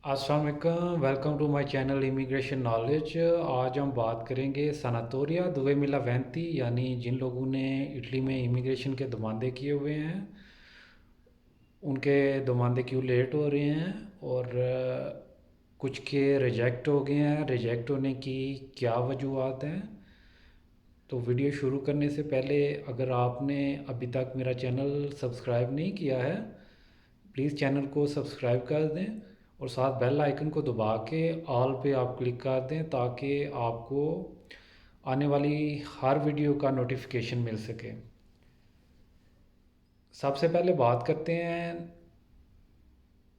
अस्सलाम वालेकुम, welcome to my channel immigration knowledge. आज हम बात करेंगे सनातोरिया दुवेमिला वैंती, यानी जिन लोगों ने इटली में इमिग्रेशन के दमांदे किए हुए हैं उनके दमांदे क्यों लेट हो रहे हैं, और कुछ के रिजेक्ट हो गए हैं। रिजेक्ट होने की क्या वजूहत हैं। तो वीडियो शुरू करने से पहले अगर आपने अभी तक मेरा चैनल सब्सक्राइब नहीं किया है, प्लीज़ चैनल को सब्सक्राइब कर दें और साथ बेल आइकन को दबा के ऑल पे आप क्लिक कर दें ताकि आपको आने वाली हर वीडियो का नोटिफिकेशन मिल सके। सबसे पहले बात करते हैं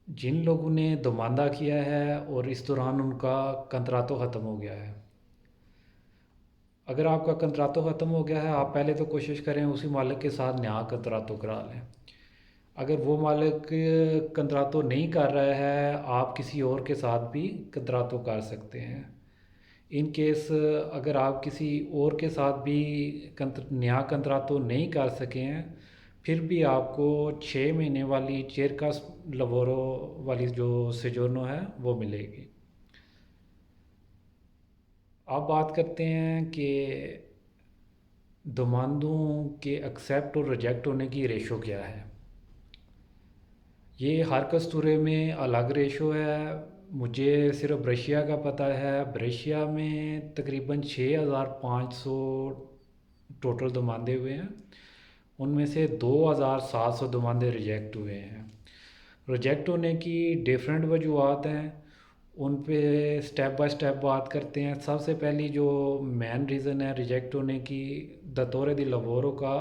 जिन लोगों ने दोमांदा किया है और इस दौरान उनका कंत्रातो ख़त्म हो गया है। अगर आपका कंत्रातो ख़त्म हो गया है, आप पहले तो कोशिश करें उसी मालिक के साथ नया कंत्रातो करा लें। अगर वो मालिक कंत्रातो नहीं कर रहा है, आप किसी और के साथ भी कंत्रातो कर सकते हैं। इन केस अगर आप किसी और के साथ भी नया कंत्रातो नहीं कर सके हैं, फिर भी आपको 6 महीने वाली चेरका लवोरो वाली जो सिजोर्नो है वो मिलेगी। अब बात करते हैं कि दोमांदों के एक्सेप्ट और रिजेक्ट होने की रेशो क्या है। ये हर कस्तूरे में अलग रेशो है। मुझे सिर्फ ब्रशिया का पता है। ब्रशिया में तकरीबन 6500 टोटल दमांदे हुए हैं। उनमें से 2700 दमांदे रिजेक्ट हुए हैं। रिजेक्ट होने की डिफरेंट वजूहत हैं, उन पे स्टेप बाय स्टेप बात करते हैं। सबसे पहली जो मेन रीज़न है रिजेक्ट होने की, दतोरे दी लवोरो का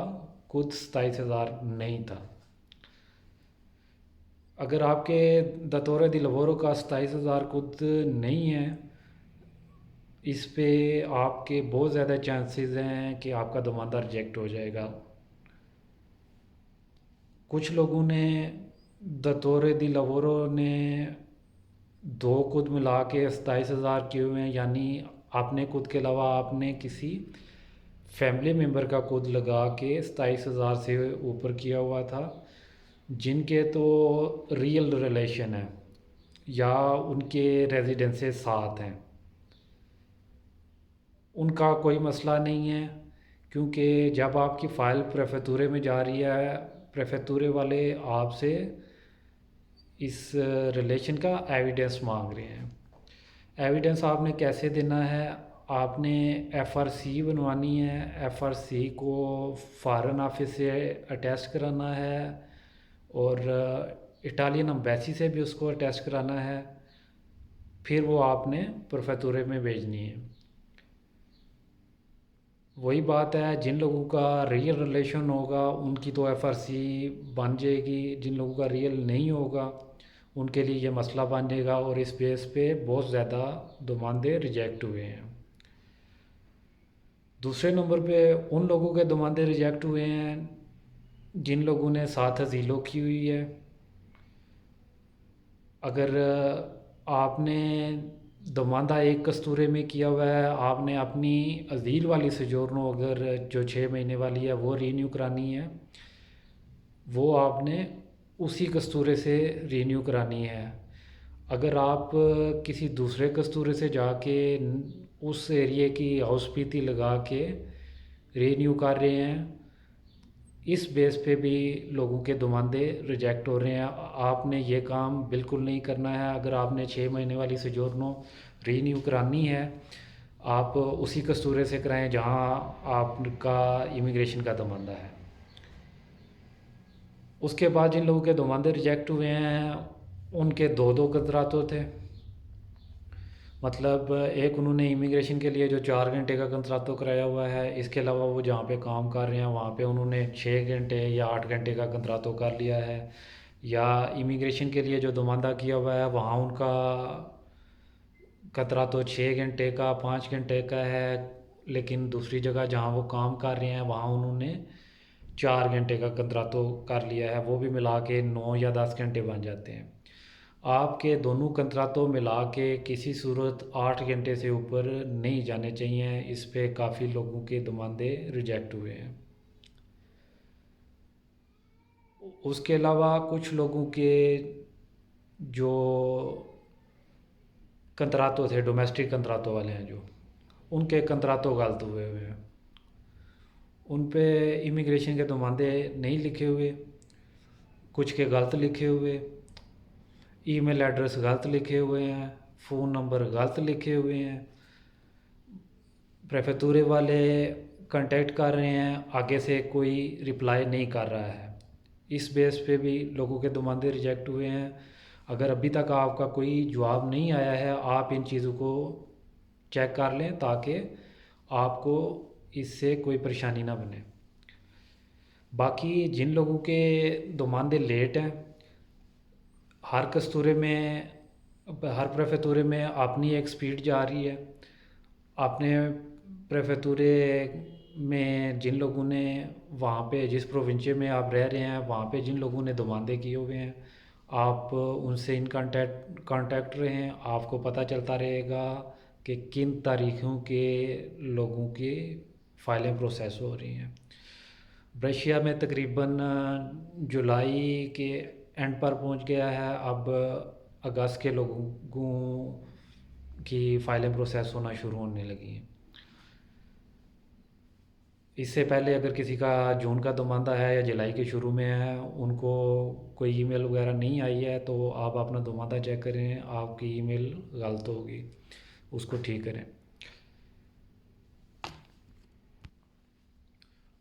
खुद 27,000 नहीं था। अगर आपके दतोरे दी लवोरो का 27,000 खुद नहीं है, इस पे आपके बहुत ज़्यादा चांसेस हैं कि आपका दमांदा रिजेक्ट हो जाएगा। कुछ लोगों ने दतोरे दी लवोरो ने दो खुद मिला के 27,000 किए हुए हैं, यानी आपने खुद के अलावा आपने किसी फैमिली मेम्बर का खुद लगा के 27,000 से ऊपर किया हुआ था, जिनके तो रियल रिलेशन है या उनके रेजिडेंसेस साथ हैं। उनका कोई मसला नहीं है, क्योंकि जब आपकी फ़ाइल प्रेफेक्चुरे में जा रही है, प्रेफेक्चुरे वाले आपसे इस रिलेशन का एविडेंस मांग रहे हैं। एविडेंस आपने कैसे देना है? आपने एफआरसी बनवानी है। एफआरसी को फॉरेन ऑफिस से अटैच कराना है और इटालियन एम्बेसी से भी उसको अटैच कराना है। फिर वो आपने प्रेफेक्चुरे में भेजनी है। वही बात है, जिन लोगों का रियल रिलेशन होगा उनकी तो एफआरसी बन जाएगी, जिन लोगों का रियल नहीं होगा उनके लिए ये मसला बन जाएगा, और इस बेस पे बहुत ज़्यादा दमांदे रिजेक्ट हुए हैं। दूसरे नंबर पे उन लोगों के दमांदे रिजेक्ट हुए हैं जिन लोगों ने साथ हजीलो की हुई है। अगर आपने दमांदा एक कस्तूरे में किया हुआ है, आपने अपनी अजील वाली सजोरनो अगर जो 6 महीने वाली है वो रीन्यू करानी है, वो आपने उसी कस्तूरे से रीन्यू करानी है। अगर आप किसी दूसरे कस्तूरे से जाके उस एरिए की हाउस लगा के रीन्यू कर रहे हैं, इस बेस पे भी लोगों के दमांदे रिजेक्ट हो रहे हैं। आपने ये काम बिल्कुल नहीं करना है। अगर आपने 6 महीने वाली सजोरनो रीन्यू करानी है, आप उसी कस्तूरे से कराएं जहां आपका इमिग्रेशन का दमांदा है। उसके बाद जिन लोगों के दमांदे रिजेक्ट हुए हैं उनके दो दो कंत्रातो थे। मतलब एक उन्होंने इमिग्रेशन के लिए जो 4 घंटे का कंत्रातो कराया हुआ है, इसके अलावा वो जहाँ पे काम कर रहे हैं वहाँ पे उन्होंने 6 घंटे या 8 घंटे का कंत्रातो कर लिया है। या इमिग्रेशन के लिए जो दमांदा किया हुआ है वहाँ उनका कंत्रातो 6 घंटे का 5 घंटे का है, लेकिन दूसरी जगह जहाँ वो काम कर रहे हैं वहाँ उन्होंने 4 घंटे का कंत्रातो कर लिया है। वो भी मिला के 9 या 10 घंटे बन जाते हैं। आपके दोनों कंत्रातों मिला के किसी सूरत 8 घंटे से ऊपर नहीं जाने चाहिए। इस पे काफ़ी लोगों के दमांदे रिजेक्ट हुए हैं। उसके अलावा कुछ लोगों के जो کنتراتو تھے، ڈومیسٹک کنتراتو والے ہیں جو، ان کے کنتراتو غلط ہوئے ہیں، ان پہ امیگریشن کے دماندے نہیں لکھے ہوئے، کچھ کے غلط لکھے ہوئے، ای میل ایڈریس غلط لکھے ہوئے ہیں، فون نمبر غلط لکھے ہوئے ہیں، پریفیکٹورے والے کانٹیکٹ کر رہے ہیں، آگے سے کوئی رپلائی نہیں کر رہا ہے، اس بیس پہ بھی لوگوں کے دماندے ریجیکٹ ہوئے ہیں۔ اگر ابھی تک آپ کا کوئی جواب نہیں آیا ہے، آپ ان چیزوں کو چیک کر لیں تاکہ آپ کو اس سے کوئی پریشانی نہ بنے۔ باقی جن لوگوں کے دماندے لیٹ ہیں، ہر کستورے میں، ہر پریفیکٹورے میں اپنی ایک سپیڈ جا رہی ہے۔ اپنے پریفیکٹورے میں جن لوگوں نے وہاں پہ جس پروونچے میں آپ رہ رہے ہیں وہاں پہ جن لوگوں نے دماندے کیے ہوئے ہیں، آپ ان سے ان کانٹیکٹ رہیں، آپ کو پتہ چلتا رہے گا کہ کن تاریخوں کے لوگوں کی فائلیں پروسیس ہو رہی ہیں۔ برشیا میں تقریباً جولائی کے اینڈ پر پہنچ گیا ہے، اب اگست کے لوگوں کی فائلیں پروسیس ہونا شروع ہونے لگی ہیں۔ اس سے پہلے اگر کسی کا جون کا دماندہ ہے یا جولائی کے شروع میں ہے، ان کو کوئی ای میل وغیرہ نہیں آئی ہے، تو آپ اپنا دماندہ چیک کریں، آپ کی ای میل غلط ہوگی، اس کو ٹھیک کریں۔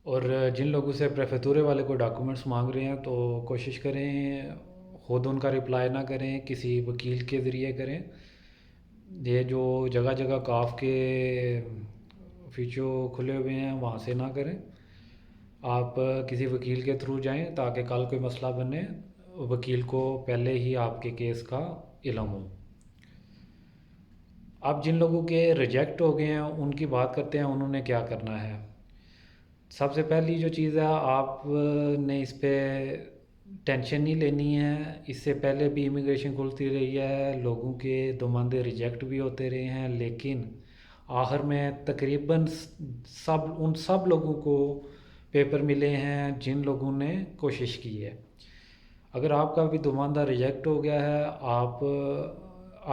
اور جن لوگوں سے پریفیکٹورے والے کو ڈاکومنٹس مانگ رہے ہیں تو کوشش کریں خود ان کا رپلائی نہ کریں، کسی وکیل کے ذریعے کریں۔ یہ جو جگہ جگہ کاف کے فیچو کھلے ہوئے ہیں وہاں سے نہ کریں، آپ کسی وکیل کے تھرو جائیں تاکہ کل کوئی مسئلہ بنے وکیل کو پہلے ہی آپ کے کیس کا علم ہو۔ اب جن لوگوں کے ریجیکٹ ہو گئے ہیں ان کی بات کرتے ہیں انہوں نے کیا کرنا ہے۔ سب سے پہلی جو چیز ہے، آپ نے اس پہ ٹینشن نہیں لینی ہے، اس سے پہلے بھی امیگریشن کھلتی رہی ہے، لوگوں کے دماندے ریجیکٹ بھی ہوتے رہے ہیں، لیکن آخر میں تقریباً ان سب لوگوں کو پیپر ملے ہیں جن لوگوں نے کوشش کی ہے۔ اگر آپ کا بھی دماندہ ریجیکٹ ہو گیا ہے، آپ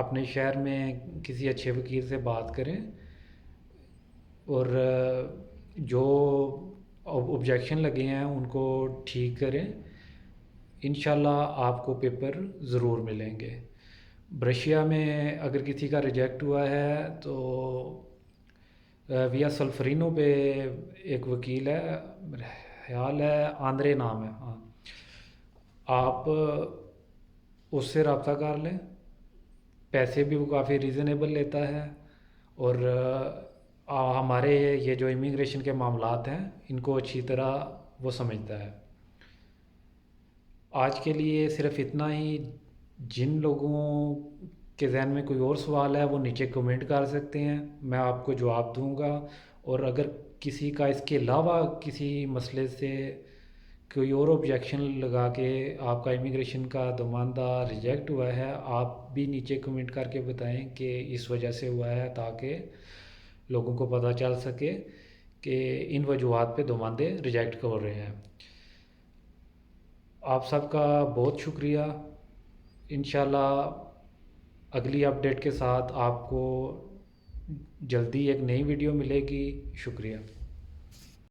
اپنے شہر میں کسی اچھے وکیل سے بات کریں اور جو آبجیکشن لگے ہیں ان کو ٹھیک کریں، انشاءاللہ آپ کو پیپر ضرور ملیں گے۔ برشیا میں اگر کسی کا ریجیکٹ ہوا ہے تو ویا سلفرینو پہ ایک وکیل ہے، میرا خیال ہے آندرے نام ہے، ہاں، آپ اس سے رابطہ کر لیں، پیسے بھی وہ کافی ریزنیبل لیتا ہے، اور ہمارے یہ جو امیگریشن کے معاملات ہیں ان کو اچھی طرح وہ سمجھتا ہے۔ آج کے لیے صرف اتنا ہی۔ جن لوگوں کے ذہن میں کوئی اور سوال ہے وہ نیچے کمنٹ کر سکتے ہیں، میں آپ کو جواب دوں گا، اور اگر کسی کا اس کے علاوہ کسی مسئلے سے کوئی اور آبجیکشن لگا کے آپ کا امیگریشن کا دماندہ ریجیکٹ ہوا ہے، آپ بھی نیچے کمنٹ کر کے بتائیں کہ اس وجہ سے ہوا ہے، تاکہ لوگوں کو پتہ چل سکے کہ ان وجوہات پہ دماندے ریجیکٹ ہو رہے ہیں۔ آپ سب کا بہت شکریہ۔ انشاءاللہ اگلی اپڈیٹ کے ساتھ آپ کو جلدی ایک نئی ویڈیو ملے گی۔ شکریہ۔